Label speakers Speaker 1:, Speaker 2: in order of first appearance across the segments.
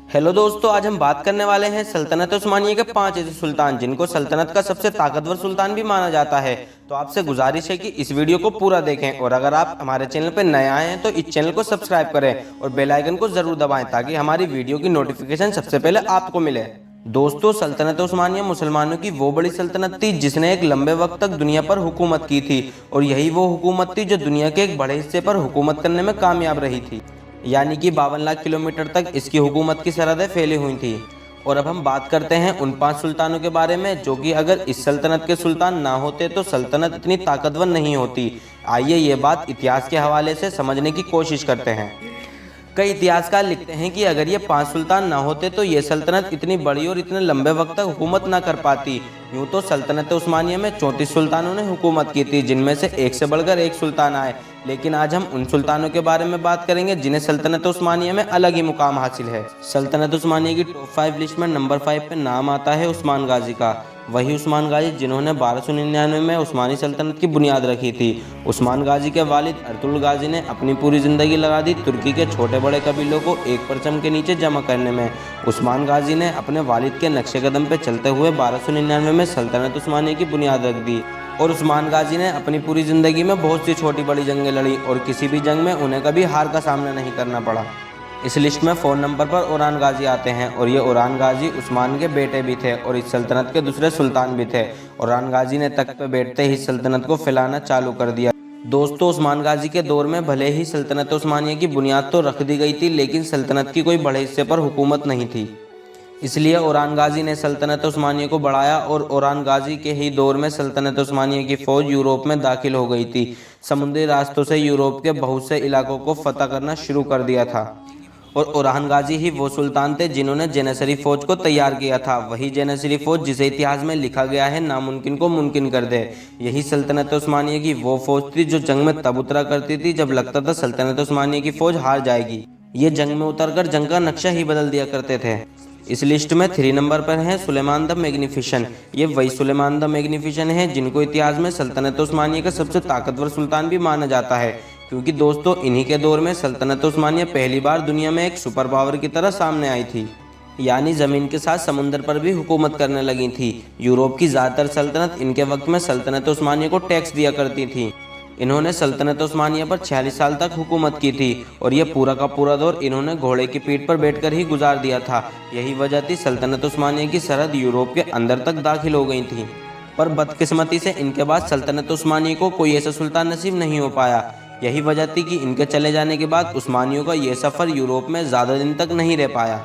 Speaker 1: Hello दोस्तों, आज हम बात करने वाले हैं सल्तनत उस्मानिया के 5 ऐसे सुल्तान जिनको सल्तनत का सबसे ताकतवर सुल्तान भी माना जाता है। तो आपसे गुजारिश है कि इस वीडियो को पूरा देखें और अगर आप हमारे चैनल पर नए आए हैं तो इस चैनल को सब्सक्राइब करें और बेल आइकन को जरूर दबाएं ताकि हमारी वीडियो की नोटिफिकेशन सबसे पहले आपको मिले। दोस्तों, सल्तनत उस्मानिया मुसलमानों की वो बड़ी सल्तनत थी जिसने एक लंबे वक्त तक दुनिया पर हुकूमत की थी और यही वो हुकूमत थी जो दुनिया के एक बड़े हिस्से पर हुकूमत करने में कामयाब रही थी। यानी कि 52 लाख किलोमीटर तक इसकी हुकूमत की सरहदें फैली हुई थी। और अब हम बात करते हैं उन 5 सुल्तानों के बारे में जो कि अगर इस सल्तनत के सुल्तान ना होते तो सल्तनत इतनी ताकतवर नहीं होती। आइए ये बात इतिहास के हवाले से समझने की कोशिश करते हैं। कई इतिहासकार लिखते हैं कि अगर ये 5 सुल्तान ना होते तो ये सल्तनत इतनी बड़ी और इतने लंबे वक्त तक हुकूमत ना कर पाती। यूँ तो सल्तनत उस्मानिया में 34 सुल्तानों ने हुकूमत की थी जिनमें से एक से बढ़कर एक सुल्तान आए, लेकिन आज हम उन सुल्तानों के बारे में बात करेंगे जिन्हें सल्तनत उस्मानिया में अलग ही मुकाम हासिल है। सल्तनत उस्मानिया की टॉप 5 लिस्ट में नंबर 5 पे नाम आता है उस्मान गाजी का। वही उस्मान गाजी जिन्होंने 1299 में उस्मानी सल्तनत की बुनियाद रखी थी। उस्मान गाजी के वालिद अर्तुगरुल गाजी ने अपनी पूरी ज़िंदगी लगा दी तुर्की के छोटे बड़े कबीलों को एक परचम के नीचे जमा करने में। उस्मान गाजी ने अपने वालिद के नक्शे कदम पर चलते हुए 1299 में सल्तनत उस्मानिया की बुनियाद रख दी। और उस्मान गाजी ने अपनी पूरी ज़िंदगी में बहुत सी छोटी बड़ी जंगें लड़ी और किसी भी जंग में उन्हें कभी हार का सामना नहीं करना पड़ा। इस लिस्ट में 4 नंबर पर ओरान गाजी आते हैं और ये ओरान गाजी उस्मान के बेटे भी थे और इस सल्तनत के दूसरे सुल्तान भी थे। ओरान गाजी ने तख्त पर बैठते ही सल्तनत को फैलाना चालू कर दिया। दोस्तों, उस्मान गाजी के दौर में भले ही सल्तनत उस्मानिया की बुनियाद तो रख दी गई थी लेकिन सल्तनत की कोई बड़े हिस्से पर हुकूमत नहीं थी। इसलिए ओरान गाजी ने सल्तनत उस्मानिया को बढ़ाया और ओरान गाजी के ही दौर में सल्तनत उस्मानिया की फ़ौज यूरोप में दाखिल हो गई थी। समुद्री रास्तों से यूरोप के बहुत से इलाकों को फतह करना शुरू कर दिया था और ओरान गाजी ही वो सुल्तान थे जिन्होंने जेनेसरी फ़ौज को तैयार किया था। वही जेनेसरी फ़ौज जिसे इतिहास में लिखा गया है नामुमकिन को मुमकिन कर दे। यही सल्तनत उस्मानिया की वो फ़ौज थी जो जंग में तब उतरा करती थी जब लगता था सल्तनत उस्मानिया की फ़ौज हार जाएगी। ये जंग में उतरकर जंग का नक्शा ही बदल दिया करते थे। इस लिस्ट में 3 नंबर पर हैं सुलेमान द मैग्निफिसेंट। ये वही सुलेमान द मैग्निफिसेंट हैं जिनको इतिहास में सल्तनत उस्मानिया का सबसे ताकतवर सुल्तान भी माना जाता है, क्योंकि दोस्तों इन्हीं के दौर में सल्तनत उस्मानिया पहली बार दुनिया में एक सुपर पावर की तरह सामने आई थी। यानी ज़मीन के साथ समुंदर पर भी हुकूमत करने लगी थी। यूरोप की ज़्यादातर सल्तनत इनके वक्त में सल्तनत उस्मानिया को टैक्स दिया करती थी। इन्होंने सल्तनत उस्मानिया पर 46 साल तक हुकूमत की थी और ये पूरा का पूरा दौर इन्होंने घोड़े की पीठ पर बैठकर ही गुजार दिया था। यही वजह थी सल्तनत उस्मानिया की सरहद यूरोप के अंदर तक दाखिल हो गई थी। पर बदकिस्मती से इनके बाद सल्तनत उस्मानिया को कोई ऐसा सुल्तान नसीब नहीं हो पाया। यही वजह थी कि इनके चले जाने के बाद उस्मानियों का ये सफ़र यूरोप में ज़्यादा दिन तक नहीं रह पाया।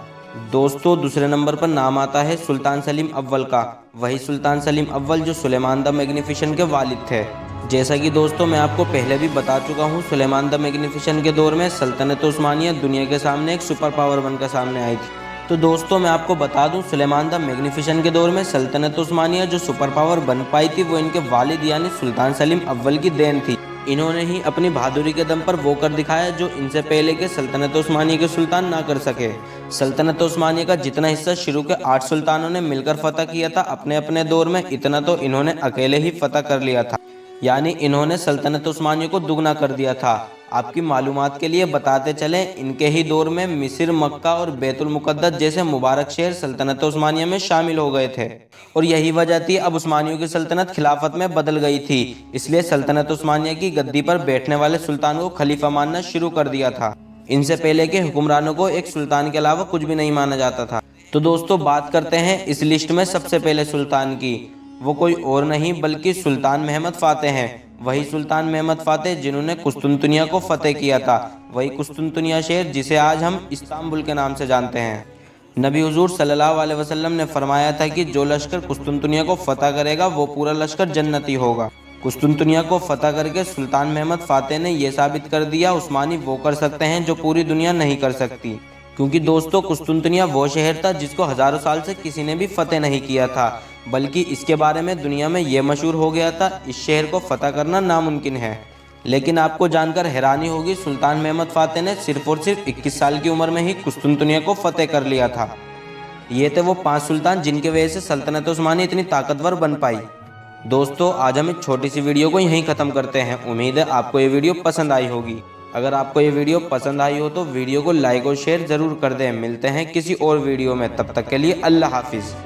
Speaker 1: दोस्तों, दूसरे नंबर पर नाम आता है सुल्तान सलीम अव्वल का। वही सुल्तान सलीम अव्वल जो सुलेमान द मैग्निफिसेंट के वालिद थे। जैसा कि दोस्तों मैं आपको पहले भी बता चुका हूँ, सुलेमान द मैग्निफिसेंट के दौर में सल्तनत उस्मानिया दुनिया के सामने एक सुपर पावर बनकर सामने आई थी। तो दोस्तों मैं आपको बता दूं, सुलेमान द मैग्निफिसेंट के दौर में सल्तनत उस्मानिया जो सुपर पावर बन पाई थी वो इनके वालिद यानी सुल्तान सलीम अव्वल की देन थी। इन्होंने ही अपनी बहादुरी के दम पर वो कर दिखाया जो इनसे पहले के सल्तनत उस्मानिया के सुल्तान ना कर सके। सल्तनत उस्मानिया का जितना हिस्सा शुरू के 8 सुल्तानों ने मिलकर फतह किया था अपने अपने दौर में, इतना तो इन्होंने अकेले ही फतह कर लिया था। यानी इन्होंने सल्तनत उस्मानिया को दुगना कर दिया था। आपकी मालूमात के लिए बताते चलें, इनके ही दौर में मिस्र, मक्का और बैतुल मुक़द्दस जैसे मुबारक शहर सल्तनत उस्मानिया में शामिल हो गए थे और यही वजह थी अब उस्मानियों की सल्तनत खिलाफत में बदल गई थी। इसलिए सल्तनत उस्मानिया की गद्दी पर बैठने वाले सुल्तान को खलीफा मानना शुरू कर दिया था। इनसे पहले के हुक्मरानों को एक सुल्तान के अलावा कुछ भी नहीं माना जाता था। तो दोस्तों बात करते हैं इस लिस्ट में सबसे पहले सुल्तान की। वो कोई और नहीं बल्कि सुल्तान महमद फ़ातेह हैं। वही सुल्तान महमद फ़ातेह जिन्होंने कुस्तुनतुनिया को फतेह किया था। वही कुस्तुनतुनिया शहर जिसे आज हम इस्तांबुल के नाम से जानते हैं। नबी हुजूर सल्लल्लाहु अलैहि वसल्लम ने फरमाया था कि जो लश्कर कुस्तुनतुनिया को फतह करेगा वो पूरा लश्कर जन्नती होगा। कुस्तुनतुनिया को फतह करके सुल्तान महमद फ़ातेह ने यह साबित कर दिया उस्मानी वो कर सकते हैं जो पूरी दुनिया नहीं कर सकती। क्योंकि दोस्तों कुस्तुनतुनिया वो शहर था जिसको हज़ारों साल से किसी ने भी फतेह नहीं किया था, बल्कि इसके बारे में दुनिया में ये मशहूर हो गया था इस शहर को फतह करना नामुमकिन है। लेकिन आपको जानकर हैरानी होगी, सुल्तान महमद फ़ातेह ने सिर्फ और सिर्फ 21 साल की उम्र में ही कुस्तुनतुनिया को फतेह कर लिया था। ये थे वो 5 सुल्तान जिनके वजह से सल्तनत उस्मानिया इतनी ताकतवर बन पाई। दोस्तों आज हम इस छोटी सी वीडियो को यहीं ख़त्म करते हैं। उम्मीद है आपको ये वीडियो पसंद आई होगी। اگر آپ کو یہ ویڈیو پسند آئی ہو تو ویڈیو کو لائک اور شیئر ضرور کر دیں۔ ملتے ہیں کسی اور ویڈیو میں، تب تک کے لیے اللہ حافظ۔